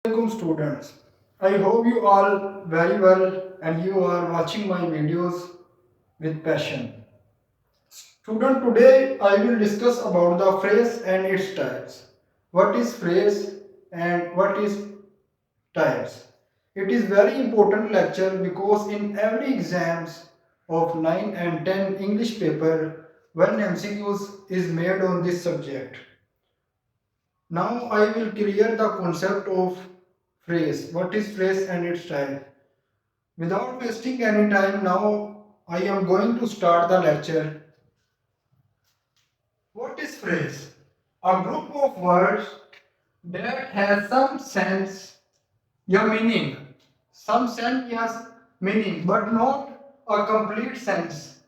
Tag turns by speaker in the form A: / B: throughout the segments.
A: Welcome students. I hope you all very well and you are watching my videos with passion. Student, today I will discuss about the phrase and its types. What is phrase and what is types? It is very important lecture because in every exams of 9 and 10 English paper one MCQs is made on this subject. Now I will clear the concept of phrase. What is phrase and its type? Without wasting any time, now I am going to start the lecture. What is phrase? A group of words that has some sense, yeah, meaning. Some sense, yes, meaning, but not a complete sense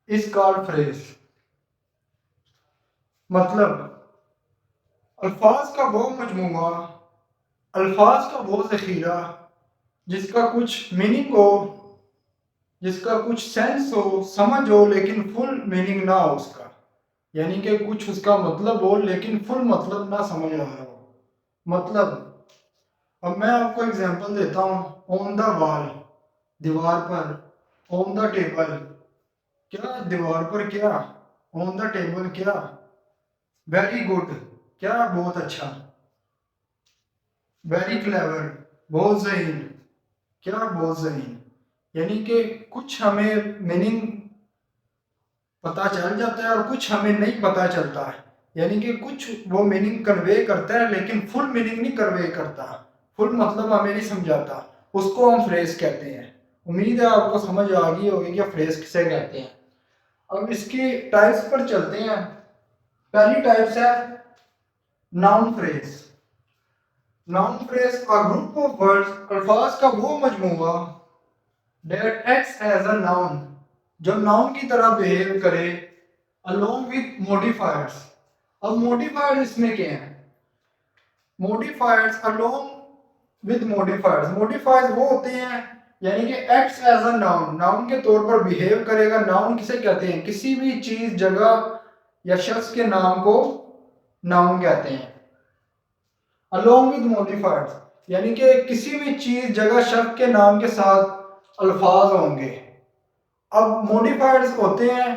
A: is called phrase. मतलब अल्फाज का वो मजमूआ, अल्फाज का वो ज़ख़ीरा जिसका कुछ meaning हो, जिसका कुछ सेंस हो, समझ हो, लेकिन फुल मीनिंग ना हो उसका, यानी कि कुछ उसका मतलब हो लेकिन फुल मतलब ना समझ आ रहा हो। मतलब अब मैं आपको एग्जांपल देता हूँ। ऑन द वॉल, दीवार पर। ऑन द टेबल, क्या दीवार पर, क्या ऑन द टेबल, क्या वेरी गुड, क्या बहुत अच्छा, वेरी क्लेवर, बहुत ज़हीन, क्या बहुत ज़हीन। यानी कि कुछ हमें मीनिंग पता चल जाता है और कुछ हमें नहीं पता चलता है, यानी कि कुछ वो मीनिंग कन्वे करता है लेकिन फुल मीनिंग नहीं कन्वे करता, फुल मतलब हमें नहीं समझाता। उसको हम फ्रेज कहते हैं। उम्मीद है आपको समझ आ गई होगी कि फ्रेज किसे कहते हैं। अब इसकी टाइप्स पर चलते हैं। पहली टाइप्स है noun phrase. Noun phrase a group of words, अल्फाज का वो मजमूआ that acts as a noun, जो नाउन की तरह बिहेव करे along with modifiers। अब modifiers इसमें क्या है? modifiers along with modifiers, modifiers वो होते हैं यानी कि acts as a noun, noun के तौर पर बिहेव करेगा। नाउन किसे कहते हैं? किसी भी चीज, जगह या शख्स के नाम को नाउन कहते हैं। along with modifiers यानी कि किसी भी चीज, जगह, शख्स के नाम के साथ अल्फाज होंगे। अब मॉडिफायर्स होते हैं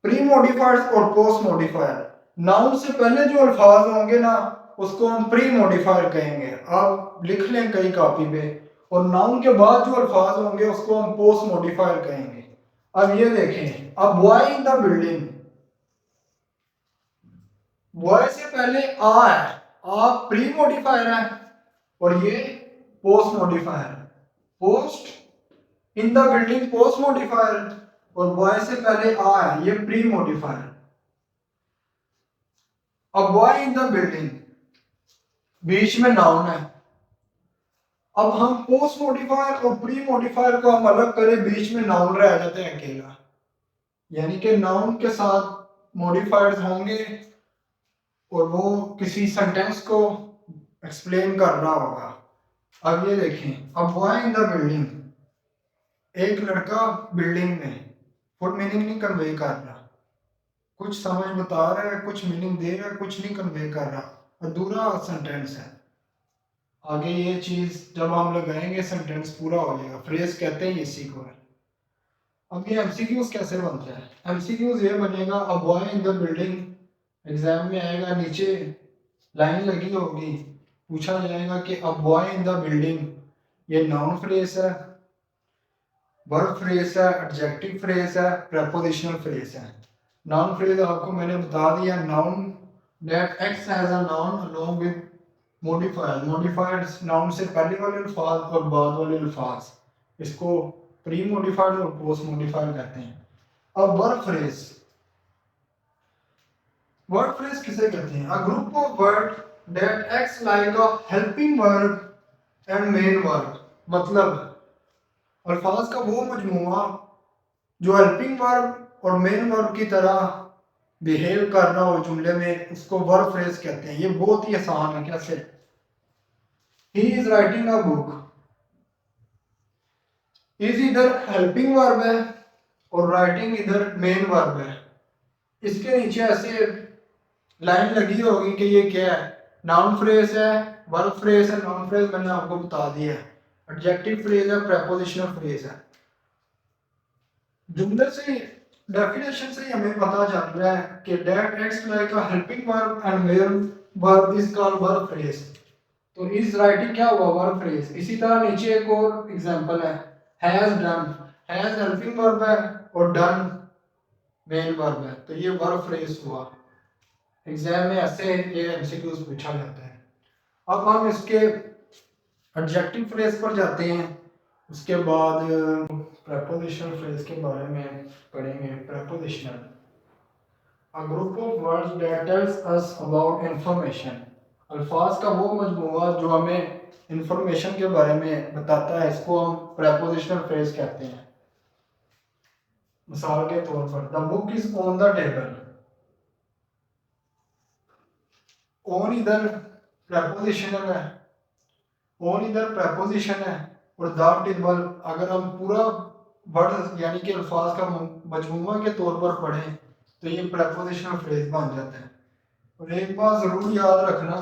A: प्री मॉडिफायर्स और पोस्ट मॉडिफायर। नाउन से पहले जो अल्फाज होंगे ना, उसको हम प्री मॉडिफायर कहेंगे। आप लिख लें कई कॉपी पे। और नाउन के बाद जो अल्फाज होंगे उसको हम पोस्ट मॉडिफायर कहेंगे। अब ये देखें, अब boy in the building, boy से पहले आ है, आ प्री मॉडिफायर है और ये post modifier. Post in the building post modifier और बॉय से पहले आ है, ये प्री मॉडिफायर। अब बॉय इन द बिल्डिंग बीच में नाउन है। अब हम पोस्ट मॉडिफायर और प्री मॉडिफायर को हम अलग करें, बीच में नाउन रह जाते हैं अकेला, यानी कि नाउन के साथ मॉडिफायर्स होंगे और वो किसी सेंटेंस को एक्सप्लेन कर रहा होगा। अब ये देखें, अब बॉय इन द बिल्डिंग, एक लड़का बिल्डिंग में, फुल मीनिंग नहीं कन्वे कर रहा, कुछ समझ बता रहा है, कुछ मीनिंग दे रहा है, कुछ नहीं कन्वे कर रहा, अधूरा सेंटेंस है। आगे ये चीज जब हम लगाएंगे सेंटेंस पूरा हो जाएगा। फ्रेज कहते हैं इसी को है। अब ये एमसीक्यूज कैसे बनता है? एमसीक्यूज ये बनेगा, a boy in the building, exam में आएगा, नीचे लाइन लगी होगी, पूछा जाएगा कि a boy in the building, ये नाउन फ्रेज है, वर्ब फ्रेज है, एडजेक्टिव फ्रेज है, प्रेपोजिशनल फ्रेज है। नाउन फ्रेज आपको मैंने बता दिया, noun that acts as a noun along with modifier. Modifiers noun से पहले वाले अल्फाज और बाद वाले अल्फाज, इसको प्री मॉडिफाइड और पोस्ट मॉडिफाइड कहते हैं। अब वर्ब फ्रेज, वर्ड फ्रेज किसे कहते हैं? A group of word that acts like a helping verb and main verb. मतलब अल्फाज का वो मजमूआ जो हेल्पिंग वर्ब और मेन वर्ब की तरह बिहेव कर रहा हो जुमले में, उसको वर्ब फ्रेज कहते हैं। ये बहुत ही आसान है। कैसे? He is writing a book, is इधर हेल्पिंग वर्ब है और राइटिंग इधर मेन वर्ब है। इसके नीचे ऐसे लाइन लगी होगी कि ये क्या है, नाउन फ्रेज है, वर्ब फ्रेज है, नाउन फ्रेज मैंने आपको बता दिया है, एडजेक्टिव फ्रेज है, प्रेपोजिशनल फ्रेज है। जुमले से डेफिनेशन से ही हमें पता चल रहा है कि that acts like a helping verb and main verb is called verb phrase. तो इस राइटिंग क्या हुआ, वर्ब फ्रेज। इसी तरह नीचे एक और example has done, has helping verb है और डन मेन वर्ब है, तो ये वर्ब फ्रेज हुआ। एग्जाम में ऐसे ये एमसीक्यूज पूछा जाता है। अब हम इसके एडजेक्टिव फ्रेज पर जाते हैं, उसके बाद प्रेपोजिशनल फ्रेज के बारे में पढ़ेंगे। Prepositional, a group of words that tells us about information, अल्फाज का वो मजमूआ जो हमें इंफॉर्मेशन के बारे में बताता है, इसको हम प्रेपोजिशनल फ्रेज कहते हैं। मिसाल के तौर पर the book is on the table, on इधर प्रेपोजिशनल है, ऑन इधर प्रेपोजिशन है, और द टेबल अगर हम पूरा वर्ड यानी कि अल्फाज का मजमूआ के तौर पर पढ़ें तो ये प्रेपोजिशनल फ्रेज बन जाता है। और एक बात ज़रूर याद रखना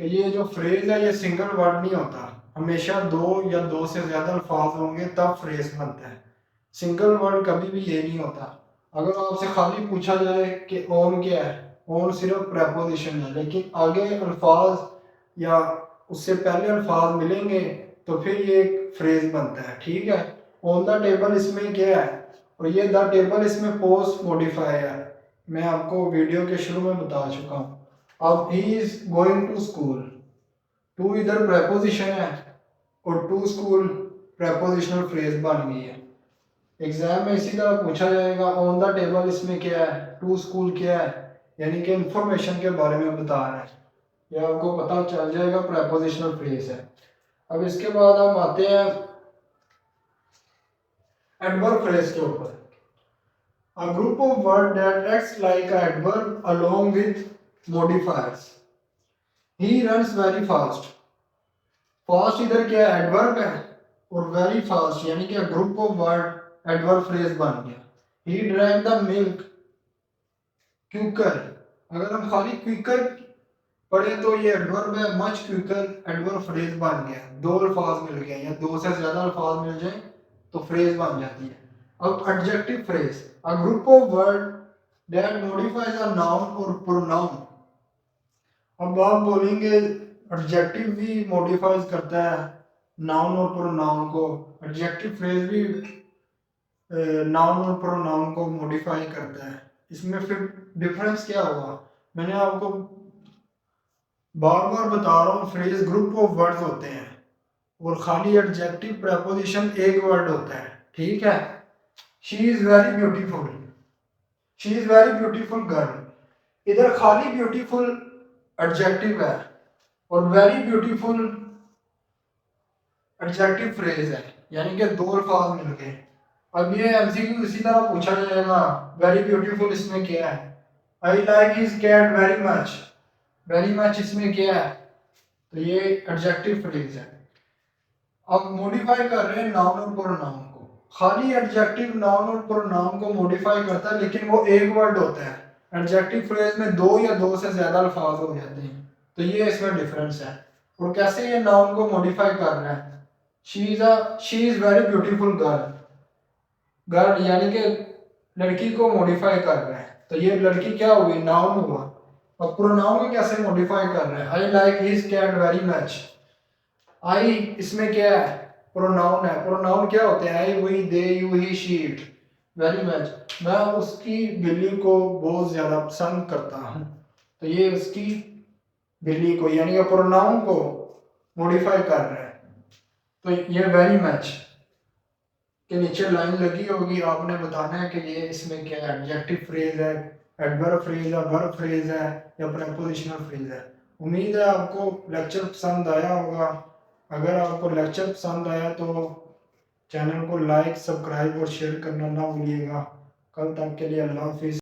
A: कि ये जो फ्रेज है ये सिंगल वर्ड नहीं होता, हमेशा दो या दो से ज़्यादा अल्फाज होंगे तब फ्रेज बनता है। सिंगल वर्ड कभी भी ये नहीं होता। अगर आपसे खाली पूछा जाए कि ऑन क्या है, ऑन सिर्फ प्रेपोजिशन है, लेकिन आगे अल्फाज या उससे पहले अल्फाज मिलेंगे तो फिर ये एक फ्रेज बनता है, ठीक है। ऑन द टेबल इसमें क्या है, और ये द टेबल इसमें पोस्ट मॉडिफाई है, मैं आपको वीडियो के शुरू में बता चुका हूँ। अब he is going to school, to इधर प्रेपोजिशन है और टू स्कूल प्रेपोजिशनल फ्रेज बन गई है। एग्जाम में इसी तरह पूछा जाएगा ऑन द टेबल इसमें क्या है, टू स्कूल क्या है, यानी कि इंफॉर्मेशन के बारे में बता रहा है, यह आपको पता चल जाएगा प्रेपोजिशनल फ्रेज है। अब इसके बाद हम आते हैं एडवर्ब फ्रेज के ऊपर। A group of word that acts like a adverb along with modifiers, he runs very fast, fast इधर क्या है, एडवर्ब है, और वेरी फास्ट यानी कि group of word adverb phrase बन गया। He drank the milk quicker, अगर हम खाली क्विकर पढ़े तो ये एडवर्ब है, मच क्विकर एडवर्ब फ्रेज बन गया, दो अल्फाज मिल गए या दो से ज्यादा अल्फाज मिल जाए तो फ्रेज बन जाती है। अब adjective phrase, a group of word that modifies a noun और प्रोनाउन। अब आप बोलेंगे एडजेक्टिव भी मॉडिफाइज करता है नाउन और प्रोनाउन को, एडजेक्टिव फ्रेज भी नाउन और प्रोनाउन को मॉडिफाई करता है, इसमें फिर डिफरेंस क्या हुआ। मैंने आपको बार बार बता रहा हूँ, फ्रेज ग्रुप ऑफ वर्ड्स होते हैं और खाली एडजेक्टिव प्रेपोजिशन एक वर्ड होता है, ठीक है। She is very beautiful, she is very beautiful girl, इधर खाली ब्यूटीफुल एडजेक्टिव है और वेरी ब्यूटीफुल एडजेक्टिव फ्रेज है, यानी कि दो अल्फाज मिल गए। अब ये एमसीक्यू इसी तरह पूछा जाएगा, वेरी ब्यूटीफुल इसमें क्या है, I like his cat very much, very much इसमें क्या है, तो ये एडजेक्टिव फ्रेज है। अब मॉडिफाई कर रहे हैं नाउन और प्रोनाउन को, खाली एडजेक्टिव नाउन और प्रोनाउन को मॉडिफाई करता है लेकिन वो एक वर्ड होता है, एडजेक्टिव फ्रेज में दो या दो से ज्यादा अल्फाज हो जाते हैं, तो ये इसमें डिफरेंस है। और कैसे ये नाउन को मॉडिफाई कर रहा है, she is very beautiful girl, girl यानी कि लड़की को मॉडिफाई कर रहा है, तो ये लड़की क्या हुई, नाउन हुआ। और प्रोनाउन को कैसे मॉडिफाई कर रहा है, I like his cat very much, I इसमें क्या है, प्रोनाउन है, प्रोनाउन क्या होते हैं, I we they you he she it, very much मैं उसकी बिल्ली को बहुत ज्यादा पसंद करता हूँ, तो ये उसकी बिल्ली को यानी कि प्रोनाउन को मॉडिफाई कर रहा है। तो ये वेरी मच के नीचे लाइन लगी होगी, आपने बताना है कि ये इसमें क्या है, एडजेक्टिव फ्रेज है, एडवर्ब फ्रेज है, वर्ब फ्रेज है या प्रीपोजिशनल फ्रेज है। उम्मीद है आपको लेक्चर पसंद आया होगा। अगर आपको लेक्चर पसंद आया तो चैनल को लाइक, सब्सक्राइब और शेयर करना ना भूलिएगा। कल तक के लिए अल्लाह हाफिज़।